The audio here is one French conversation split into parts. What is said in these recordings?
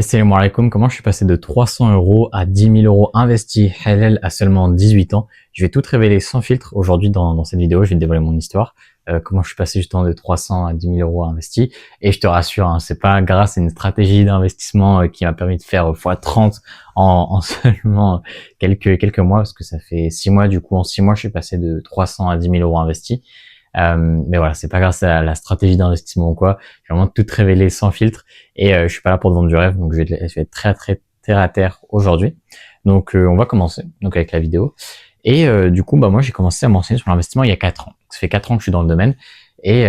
Assalamu alaikum, comment je suis passé de 300 euros à 10 000 euros investis halal à seulement 18 ans. Je vais tout te révéler sans filtre aujourd'hui dans cette vidéo. Je vais te dévoiler mon histoire, comment je suis passé justement de 300 à 10 000 euros investis. Et je te rassure, hein, c'est pas grâce à une stratégie d'investissement qui m'a permis de faire x30 en seulement quelques mois, parce que ça fait 6 mois. Du coup, en 6 mois, je suis passé de 300 à 10 000 euros investis. Mais voilà, c'est pas grâce à la stratégie d'investissement ou quoi. Je vais vraiment tout te révéler sans filtre et je suis pas là pour te vendre du rêve, donc je vais être très terre à terre aujourd'hui. Donc on va commencer donc avec la vidéo. Et du coup, moi j'ai commencé à m'enseigner sur l'investissement il y a 4 ans. Ça fait 4 ans que je suis dans le domaine et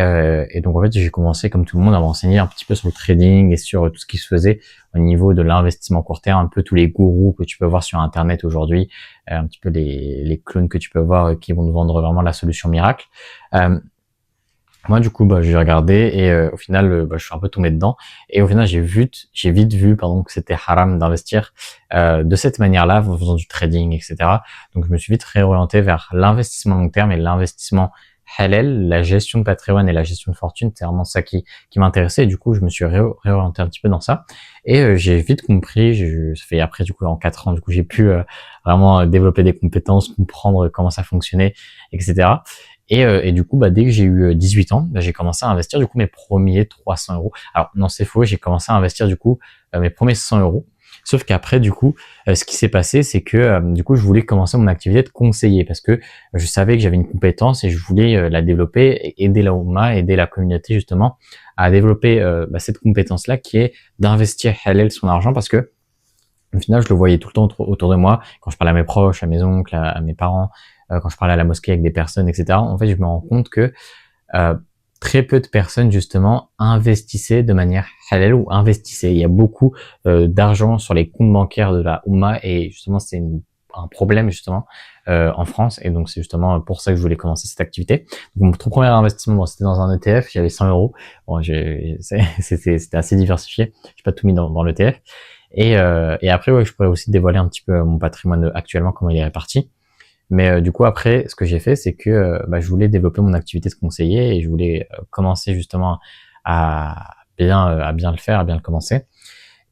donc en fait j'ai commencé comme tout le monde à m'enseigner un petit peu sur le trading et sur tout ce qui se faisait au niveau de l'investissement court terme, un peu tous les gourous que tu peux voir sur internet aujourd'hui, un petit peu les clones que tu peux voir qui vont te vendre vraiment la solution miracle. Moi du coup j'ai regardé et au final je suis un peu tombé dedans et au final j'ai vite vu que c'était haram d'investir de cette manière-là en faisant du trading, etc. Donc je me suis vite réorienté vers l'investissement long terme et l'investissement halal, la gestion de patrimoine et la gestion de fortune. C'est vraiment ça qui m'intéressait et du coup je me suis réorienté un petit peu dans ça et j'ai vite compris. Ça fait après du coup en 4 ans du coup j'ai pu vraiment développer des compétences, comprendre comment ça fonctionnait, etc. Et du coup, dès que j'ai eu 18 ans, j'ai commencé à investir du coup mes premiers 300 euros. Alors non, c'est faux, j'ai commencé à investir du coup mes premiers 100 euros. Sauf qu'après, du coup, ce qui s'est passé, c'est que du coup, je voulais commencer mon activité de conseiller parce que je savais que j'avais une compétence et je voulais la développer, et aider la Oumma, aider la communauté justement à développer cette compétence-là qui est d'investir halal son argent parce que au final, je le voyais tout le temps autour de moi, quand je parlais à mes proches, à mes oncles, à mes parents, quand je parlais à la mosquée avec des personnes, etc. En fait, je me rends compte que euh, très peu de personnes, justement, investissaient de manière halal ou investissaient. Il y a beaucoup d'argent sur les comptes bancaires de la Oumma et justement, c'est un problème, justement, en France. Et donc, c'est justement pour ça que je voulais commencer cette activité. Donc, mon tout premier investissement, c'était dans un ETF, j'avais 100 euros. Bon, c'était assez diversifié. J'ai pas tout mis dans l'ETF. Et après, ouais, je pourrais aussi dévoiler un petit peu mon patrimoine actuellement, comment il est réparti. Mais du coup, après, ce que j'ai fait, c'est que je voulais développer mon activité de conseiller et je voulais commencer justement à bien le faire, à bien le commencer.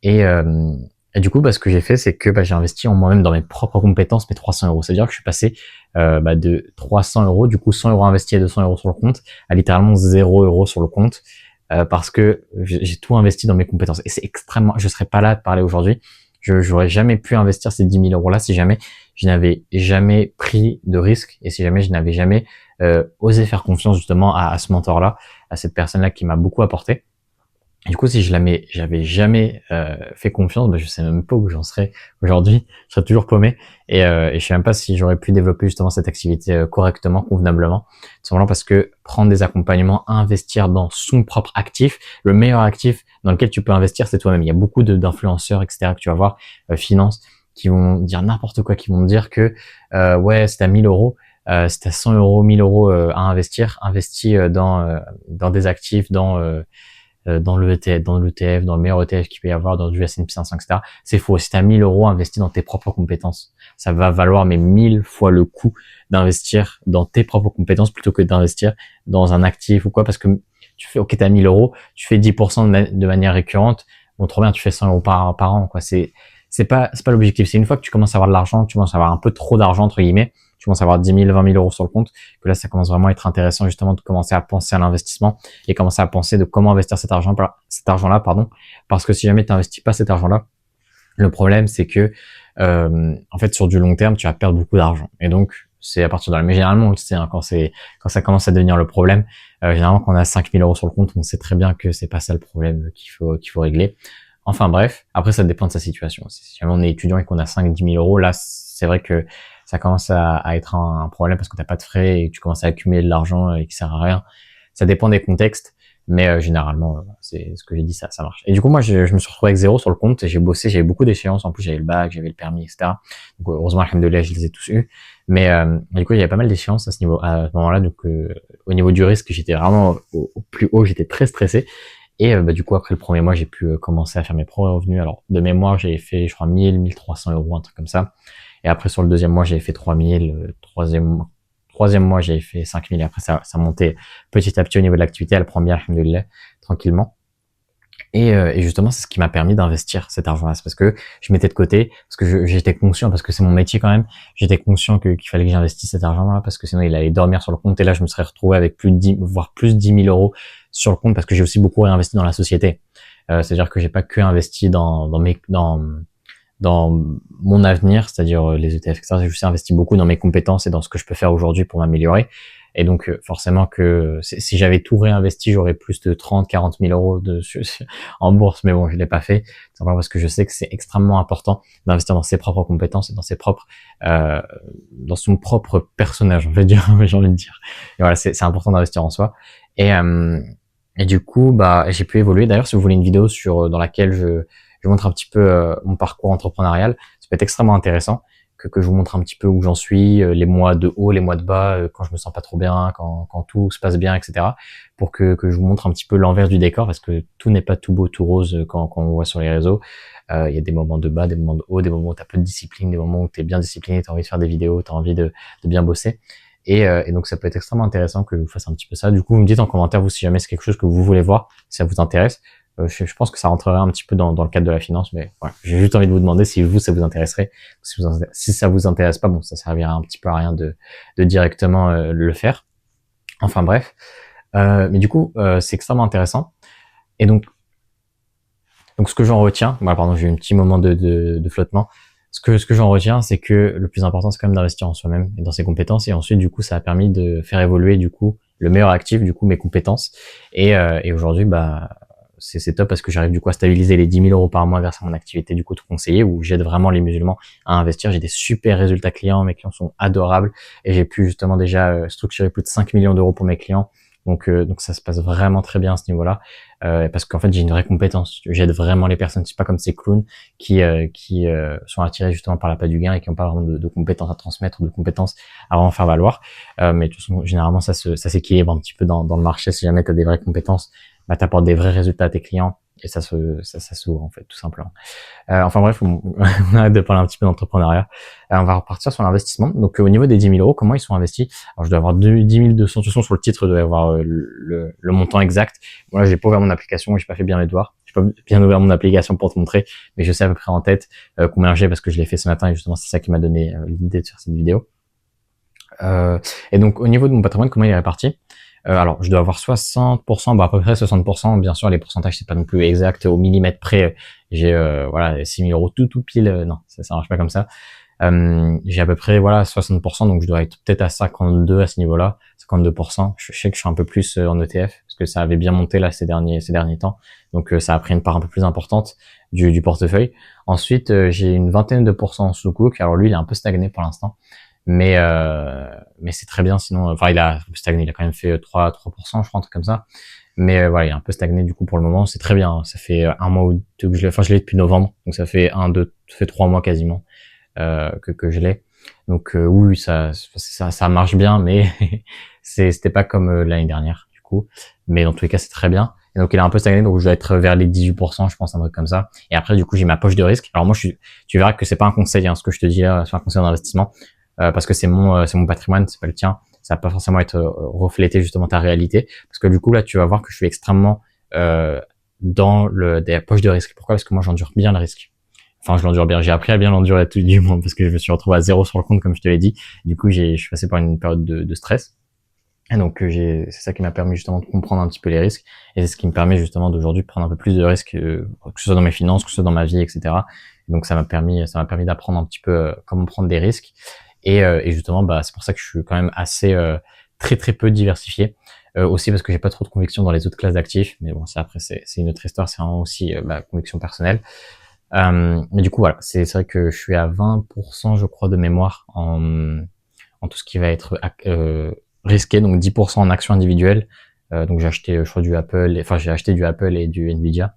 Et, euh, et du coup, ce que j'ai fait, c'est que j'ai investi en moi-même dans mes propres compétences, mes 300 euros. C'est-à-dire que je suis passé de 300 euros, du coup 100 euros investis et 200 euros sur le compte, à littéralement 0 euros sur le compte. Parce que j'ai tout investi dans mes compétences. Et c'est extrêmement... Je serais pas là de parler aujourd'hui. Je j'aurais jamais pu investir ces 10 000 euros-là si jamais je n'avais jamais pris de risque et si jamais je n'avais jamais osé faire confiance justement à ce mentor-là, à cette personne-là qui m'a beaucoup apporté. Et du coup, si j'avais jamais fait confiance, je sais même pas où j'en serais aujourd'hui. Je serais toujours paumé et je sais même pas si j'aurais pu développer justement cette activité correctement, convenablement. Tout simplement parce que prendre des accompagnements, investir dans son propre actif, le meilleur actif dans lequel tu peux investir, c'est toi-même. Il y a beaucoup d'influenceurs, etc. que tu vas voir, finance, qui vont dire n'importe quoi, qui vont te dire que ouais, c'est à 1000 euros. Si t'as 100 euros, 1000 euros à investir, investis dans des actifs, dans le ETF, dans le meilleur ETF qu'il peut y avoir, dans du S&P 500, etc. C'est faux. Si tu as 1000 euros investis dans tes propres compétences, ça va valoir mais 1000 fois le coût d'investir dans tes propres compétences plutôt que d'investir dans un actif ou quoi, parce que tu fais, ok, t'as 1000 euros, tu fais 10% de manière récurrente, bon, trop bien, tu fais 100 euros par an, quoi. C'est pas l'objectif. C'est une fois que tu commences à avoir de l'argent, tu commences à avoir un peu trop d'argent, entre guillemets, tu commences à avoir 10 000, 20 000 euros sur le compte, que là, ça commence vraiment à être intéressant, justement, de commencer à penser à l'investissement et commencer à penser de comment investir cet argent-là, pardon. Parce que si jamais tu n'investis pas cet argent-là, le problème, c'est que, en fait, sur du long terme, tu vas perdre beaucoup d'argent. Et donc, c'est à partir de là. Mais généralement, on le sait, hein, quand ça commence à devenir le problème, généralement, quand on a 5 000 euros sur le compte, on sait très bien que c'est pas ça le problème qu'il faut régler. Enfin bref, après ça dépend de sa situation. Si jamais on est étudiant et qu'on a 5-10 000 euros, là c'est vrai que ça commence à être un problème parce que t'as pas de frais et que tu commences à accumuler de l'argent et qui sert à rien. Ça dépend des contextes, mais généralement c'est ce que j'ai dit, ça marche. Et du coup moi je me suis retrouvé avec 0 sur le compte, j'ai bossé, j'avais beaucoup d'échéances, en plus j'avais le bac, j'avais le permis, etc. Donc heureusement alhamdoulilah je les ai tous eus, mais du coup il y avait pas mal d'échéances à ce ce moment-là, donc au niveau du risque j'étais vraiment au plus haut, j'étais très stressé. Et du coup, après le premier mois, j'ai pu commencer à faire mes premiers revenus. Alors, de mémoire, j'avais fait, je crois, 1300 euros, un truc comme ça. Et après, sur le deuxième mois, j'avais fait 3000. Troisième mois, j'avais fait 5000. Et après, ça montait petit à petit au niveau de l'activité. Elle prend bien, alhamdoulilah, tranquillement. Et justement, c'est ce qui m'a permis d'investir cet argent-là. C'est parce que je mettais de côté, parce que j'étais conscient, parce que c'est mon métier quand même, j'étais conscient qu'il fallait que j'investisse cet argent-là, parce que sinon il allait dormir sur le compte. Et là, je me serais retrouvé avec plus de 10, voire plus de 10 000 euros sur le compte, parce que j'ai aussi beaucoup réinvesti dans la société. C'est-à-dire que j'ai pas que investi dans mon avenir, c'est-à-dire les ETF, etc. J'ai aussi investi beaucoup dans mes compétences et dans ce que je peux faire aujourd'hui pour m'améliorer. Et donc, forcément que si j'avais tout réinvesti, j'aurais plus de 30, 40 000 euros en bourse. Mais bon, je l'ai pas fait. Simplement parce que je sais que c'est extrêmement important d'investir dans ses propres compétences et dans dans son propre personnage, on va dire, j'ai envie de dire. Et voilà, c'est important d'investir en soi. Et, euh, et du coup, bah, j'ai pu évoluer. D'ailleurs, si vous voulez une vidéo dans laquelle je montre un petit peu mon parcours entrepreneurial, ça peut être extrêmement intéressant que je vous montre un petit peu où j'en suis, les mois de haut, les mois de bas, quand je me sens pas trop bien, quand tout se passe bien, etc. Pour que je vous montre un petit peu l'envers du décor, parce que tout n'est pas tout beau, tout rose quand on voit sur les réseaux. Il y a des moments de bas, des moments de haut, des moments où tu as peu de discipline, des moments où tu es bien discipliné, tu as envie de faire des vidéos, tu as envie de bien bosser. Et donc ça peut être extrêmement intéressant que je vous fasse un petit peu ça. Du coup, vous me dites en commentaire, vous, si jamais c'est quelque chose que vous voulez voir, si ça vous intéresse. Je pense que ça rentrerait un petit peu dans le cadre de la finance, mais voilà, j'ai juste envie de vous demander si vous, ça vous intéresserait. Si ça vous intéresse pas, bon, ça servira un petit peu à rien de directement le faire. Enfin bref. Mais du coup, c'est extrêmement intéressant. Et donc ce que j'en retiens, voilà, pardon, j'ai eu un petit moment de flottement. Ce que j'en retiens, c'est que le plus important, c'est quand même d'investir en soi-même et dans ses compétences. Et ensuite, du coup, ça a permis de faire évoluer, du coup, le meilleur actif, du coup, mes compétences. Et aujourd'hui, bah, c'est top parce que j'arrive du coup à stabiliser les 10 000 euros par mois grâce à mon activité du coup de conseiller où j'aide vraiment les musulmans à investir. J'ai des super résultats clients, mes clients sont adorables et j'ai pu justement déjà structurer plus de 5 millions d'euros pour mes clients. Donc ça se passe vraiment très bien à ce niveau-là parce qu'en fait j'ai une vraie compétence. J'aide vraiment les personnes. C'est pas comme ces clowns qui sont attirés justement par l'appât du gain et qui ont pas vraiment de compétences à transmettre ou de compétences à vraiment faire valoir. Mais de toute façon généralement ça s'équilibre un petit peu dans le marché si jamais tu as des vraies compétences. Bah, t'apportes des vrais résultats à tes clients et ça s'ouvre en fait tout simplement. Enfin bref, on arrête de parler un petit peu d'entrepreneuriat. On va repartir sur l'investissement. Donc au niveau des 10 000 euros, comment ils sont investis? Alors je dois avoir 10 200, de toute façon sur le titre, je dois avoir le montant exact. Moi j'ai pas ouvert mon application, j'ai pas fait bien mes devoirs. J'ai pas bien ouvert mon application pour te montrer, mais je sais à peu près en tête combien j'ai parce que je l'ai fait ce matin et justement c'est ça qui m'a donné l'idée de faire cette vidéo. Et donc au niveau de mon patrimoine, comment il est réparti? Alors, je dois avoir 60%, bah à peu près 60%. Bien sûr, les pourcentages c'est pas non plus exact au millimètre près. J'ai voilà 6 000 euros tout pile. Non, ça marche pas comme ça. J'ai à peu près voilà 60%, donc je dois être peut-être à 52 à ce niveau-là, 52%. Je sais que je suis un peu plus en ETF parce que ça avait bien monté là ces derniers temps. Donc ça a pris une part un peu plus importante du portefeuille. Ensuite, j'ai une vingtaine de pourcents en Sukuk. Alors lui, il est un peu stagné pour l'instant. Mais c'est très bien sinon enfin il a stagné, il a quand même fait 3% je crois, un truc comme ça, mais voilà, il est un peu stagné du coup pour le moment. C'est très bien, ça fait un mois ou deux que je l'ai depuis novembre, donc ça fait ça fait 3 mois quasiment que je l'ai. Donc oui, ça marche bien, mais c'était pas comme l'année dernière du coup, mais dans tous les cas c'est très bien. Et donc il est un peu stagné, donc je dois être vers les 18%, je pense, un truc comme ça. Et après du coup j'ai ma poche de risque. Alors moi tu verras que c'est pas un conseil, hein, ce que je te dis là, c'est un conseil d'investissement. Parce que c'est mon patrimoine, c'est pas le tien. Ça va pas forcément être refléter justement ta réalité, parce que du coup là tu vas voir que je suis extrêmement dans des poches de risque. Pourquoi? Parce que moi j'endure bien le risque. Enfin, je l'endure bien. J'ai appris à bien l'endurer tout du moins parce que je me suis retrouvé à zéro sur le compte, comme je te l'ai dit. Du coup, je suis passé par une période de stress. Et donc, c'est ça qui m'a permis justement de comprendre un petit peu les risques. Et c'est ce qui me permet justement d'aujourd'hui de prendre un peu plus de risques, que ce soit dans mes finances, que ce soit dans ma vie, etc. Et donc, ça m'a permis d'apprendre un petit peu comment prendre des risques. Et justement, bah, c'est pour ça que je suis quand même assez très très peu diversifié. Aussi parce que j'ai pas trop de conviction dans les autres classes d'actifs. Mais bon, ça après c'est une autre histoire. C'est vraiment aussi conviction personnelle. Mais du coup, voilà, c'est vrai que je suis à 20%, je crois, de mémoire en tout ce qui va être risqué, donc 10% en actions individuelles. Donc j'ai acheté, je crois, j'ai acheté du Apple et du Nvidia.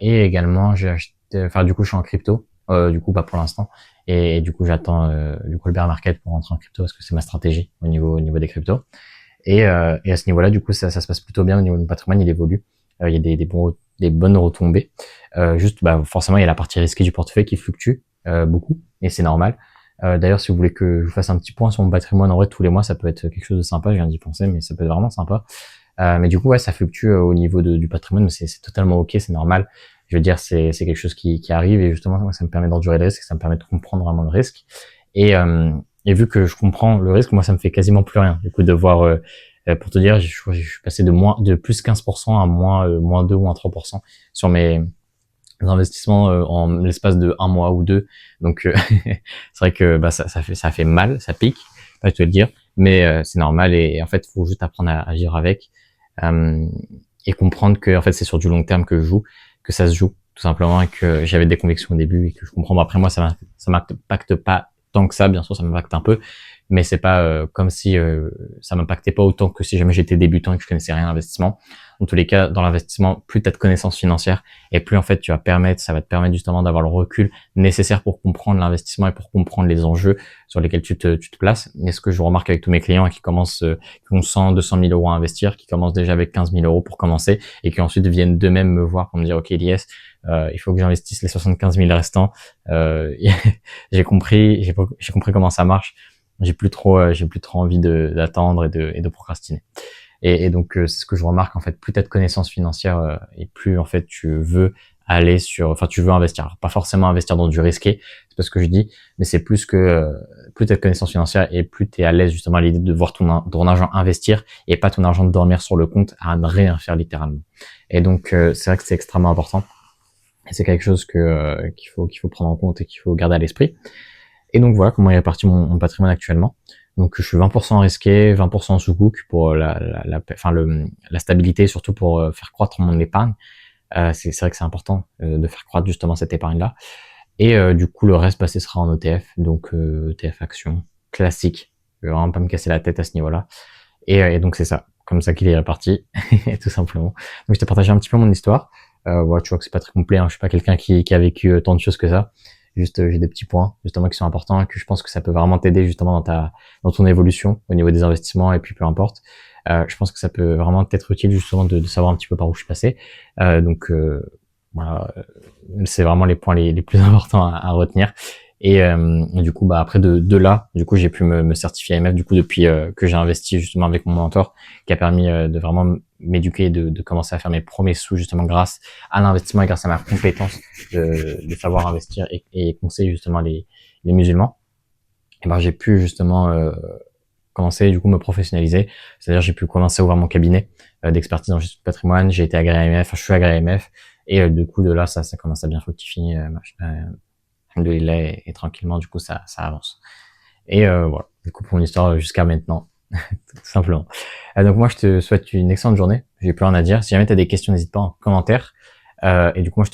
Et également, j'ai acheté, enfin du coup, je suis en crypto. Du coup, pas pour l'instant. Et du coup, j'attends du coup le bear market pour rentrer en crypto parce que c'est ma stratégie au niveau des cryptos. Et à ce niveau-là, du coup, ça se passe plutôt bien au niveau de mon patrimoine, il évolue. Il y a des bonnes retombées. Juste, bah, forcément, il y a la partie risquée du portefeuille qui fluctue beaucoup, et c'est normal. D'ailleurs, si vous voulez que je vous fasse un petit point sur mon patrimoine, en vrai, tous les mois, ça peut être quelque chose de sympa. Je viens d'y penser, mais ça peut être vraiment sympa. Mais du coup, ouais, ça fluctue au niveau du patrimoine, mais c'est totalement ok, c'est normal. Je veux dire, c'est quelque chose qui arrive et justement, moi, ça me permet d'endurer le risque, ça me permet de comprendre vraiment le risque. Et, euh, et vu que je comprends le risque, moi, ça me fait quasiment plus rien. Du coup, de voir, pour te dire, je suis passé de plus 15% à moins 2 ou moins 3% sur mes investissements en l'espace de un mois ou deux. Donc, c'est vrai que bah, ça fait mal, ça pique, pas te le dire, mais c'est normal et en fait, faut juste apprendre à agir avec euh, et comprendre que en fait, c'est sur du long terme que je joue, que ça se joue tout simplement et que j'avais des convictions au début et que je comprends. Bon, après moi, ça m'impacte pas tant que ça, bien sûr, ça m'impacte un peu, mais c'est pas comme si ça m'impactait pas autant que si jamais j'étais débutant et que je connaissais rien à l'investissement. En tous les cas, dans l'investissement, plus tu as de connaissances financières et plus en fait ça va te permettre justement d'avoir le recul nécessaire pour comprendre l'investissement et pour comprendre les enjeux sur lesquels tu te places. Et ce que je remarque avec tous mes clients qui commencent, qui ont 100, 200 000 euros à investir, qui commencent déjà avec 15 000 euros pour commencer et qui ensuite viennent d'eux-mêmes me voir pour me dire, OK, Elias, il faut que j'investisse les 75 000 restants. J'ai compris comment ça marche. J'ai plus trop envie d'attendre et de procrastiner. Et donc c'est ce que je remarque en fait, plus t'as de connaissances financières et plus en fait tu veux tu veux investir. Alors, pas forcément investir dans du risqué, c'est pas ce que je dis, mais c'est plus que plus t'as de connaissances financières et plus t'es à l'aise justement à l'idée de voir ton argent investir et pas ton argent dormir sur le compte à ne rien faire littéralement. Et donc c'est vrai que c'est extrêmement important et c'est quelque chose qu'il faut prendre en compte et qu'il faut garder à l'esprit. Et donc voilà comment est réparti mon patrimoine actuellement. Donc je suis 20% risqué, 20% sous-book pour la stabilité, surtout pour faire croître mon épargne. C'est vrai que c'est important de faire croître justement cette épargne-là. Et du coup le reste ce sera en ETF, donc ETF action classique. Je vais vraiment pas me casser la tête à ce niveau-là. Et donc c'est ça, comme ça qu'il est réparti, tout simplement. Donc je t'ai partagé un petit peu mon histoire. Voilà, tu vois que c'est pas très complet, hein. Je suis pas quelqu'un qui a vécu tant de choses que ça. Juste j'ai des petits points justement qui sont importants et que je pense que ça peut vraiment t'aider justement dans ton évolution au niveau des investissements et puis peu importe. Je pense que ça peut vraiment t'être utile justement de savoir un petit peu par où je suis passé. Donc voilà, c'est vraiment les points les plus importants à retenir. Et du coup, bah après de là, du coup, j'ai pu me certifier AMF du coup depuis que j'ai investi justement avec mon mentor, qui a permis de vraiment m'éduquer, de commencer à faire mes premiers sous justement grâce à l'investissement et grâce à ma compétence de savoir investir et conseiller justement les musulmans. Et ben j'ai pu justement commencer du coup me professionnaliser, c'est-à-dire j'ai pu commencer à ouvrir mon cabinet d'expertise en gestion de patrimoine. J'ai été agréé AMF, enfin, je suis agréé AMF et du coup de là ça commence à bien fructifier. Alhamdoulilah, et tranquillement, du coup, ça avance. Et voilà, du coup, pour mon histoire jusqu'à maintenant, tout simplement. Donc moi, je te souhaite une excellente journée. J'ai plus rien à dire. Si jamais tu as des questions, n'hésite pas en commentaire. Et du coup, moi,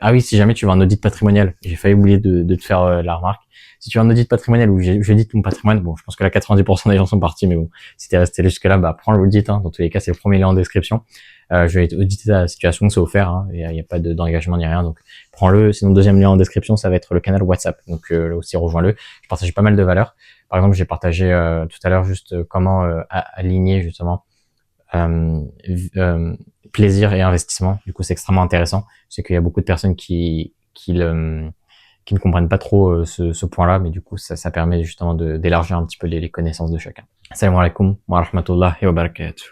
ah oui, si jamais tu veux un audit patrimonial, j'ai failli oublier de te faire la remarque. Si tu veux un audit patrimonial où j'audite ton patrimoine, bon, je pense que là, 90% des gens sont partis, mais bon, si t'es resté jusque-là, bah, prends l'audit, hein. Dans tous les cas, c'est le premier lien en description. Je vais auditer ta situation, c'est offert, hein. Il y a pas d'engagement ni rien, donc prends-le. Sinon, deuxième lien en description, ça va être le canal WhatsApp. Donc là aussi, rejoins-le. Je partage pas mal de valeurs. Par exemple, j'ai partagé tout à l'heure juste comment aligner justement euh, euh, plaisir et investissement. Du coup, c'est extrêmement intéressant. C'est qu'il y a beaucoup de personnes qui ne comprennent pas trop ce point-là, mais du coup, ça permet justement d'élargir un petit peu les connaissances de chacun. Salam alaikum wa rahmatullahi wa barakatuh.